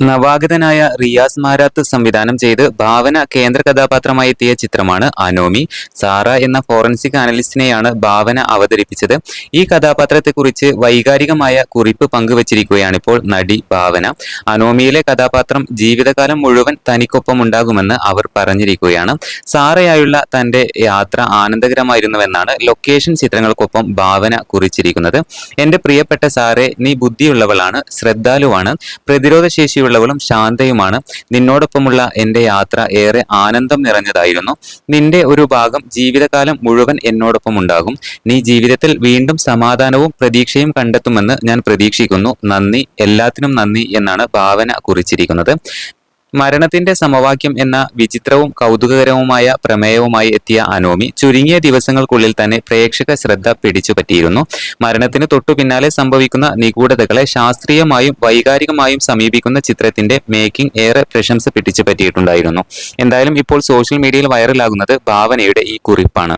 നവാഗതനായ റിയാസ് മാരാത്ത് സംവിധാനം ചെയ്ത് ഭാവന കേന്ദ്ര കഥാപാത്രമായി എത്തിയ ചിത്രമാണ് അനോമി. സാറ എന്ന ഫോറൻസിക് അനലിസ്റ്റിനെയാണ് ഭാവന അവതരിപ്പിച്ചത്. ഈ കഥാപാത്രത്തെക്കുറിച്ച് വൈകാരികമായ കുറിപ്പ് പങ്കുവച്ചിരിക്കുകയാണിപ്പോൾ നടി ഭാവന. അനോമിയിലെ കഥാപാത്രം ജീവിതകാലം മുഴുവൻ തനിക്കൊപ്പം ഉണ്ടാകുമെന്ന് അവർ പറഞ്ഞിരിക്കുകയാണ്. സാറയായുള്ള തന്റെ യാത്ര ആനന്ദകരമായിരുന്നുവെന്നാണ് ലൊക്കേഷൻ ചിത്രങ്ങൾക്കൊപ്പം ഭാവന കുറിച്ചിരിക്കുന്നത്. എന്റെ പ്രിയപ്പെട്ട സാറെ, നീ ബുദ്ധിയുള്ളവളാണ്, ശ്രദ്ധാലുവാണ്, പ്രതിരോധശേഷി ുള്ളവളും ശാന്തയുമാണ്. നിന്നോടൊപ്പമുള്ള എന്റെ യാത്ര ഏറെ ആനന്ദം നിറഞ്ഞതായിരുന്നു. നിന്റെ ഒരു ഭാഗം ജീവിതകാലം മുഴുവൻ എന്നോടൊപ്പം ഉണ്ടാകും. നീ ജീവിതത്തിൽ വീണ്ടും സമാധാനവും പ്രതീക്ഷയും കണ്ടെത്തുമെന്ന് ഞാൻ പ്രതീക്ഷിക്കുന്നു. നന്ദി, എല്ലാത്തിനും നന്ദി എന്നാണ് ഭാവന കുറിച്ചിരിക്കുന്നത്. മരണത്തിന്റെ സമവാക്യം എന്ന വിചിത്രവും കൗതുകകരവുമായ പ്രമേയവുമായി എത്തിയ അനോമി ചുരുങ്ങിയ ദിവസങ്ങൾക്കുള്ളിൽ തന്നെ പ്രേക്ഷക ശ്രദ്ധ പിടിച്ചുപറ്റിയിരുന്നു. മരണത്തിന് തൊട്ടു പിന്നാലെ സംഭവിക്കുന്ന നിഗൂഢതകളെ ശാസ്ത്രീയമായും വൈകാരികമായും സമീപിക്കുന്ന ചിത്രത്തിന്റെ മേക്കിംഗ് ഏറെ പ്രശംസ പിടിച്ചുപറ്റിയിട്ടുണ്ടായിരുന്നു. എന്തായാലും ഇപ്പോൾ സോഷ്യൽ മീഡിയയിൽ വൈറലാകുന്നത് ഭാവനയുടെ ഈ കുറിപ്പാണ്.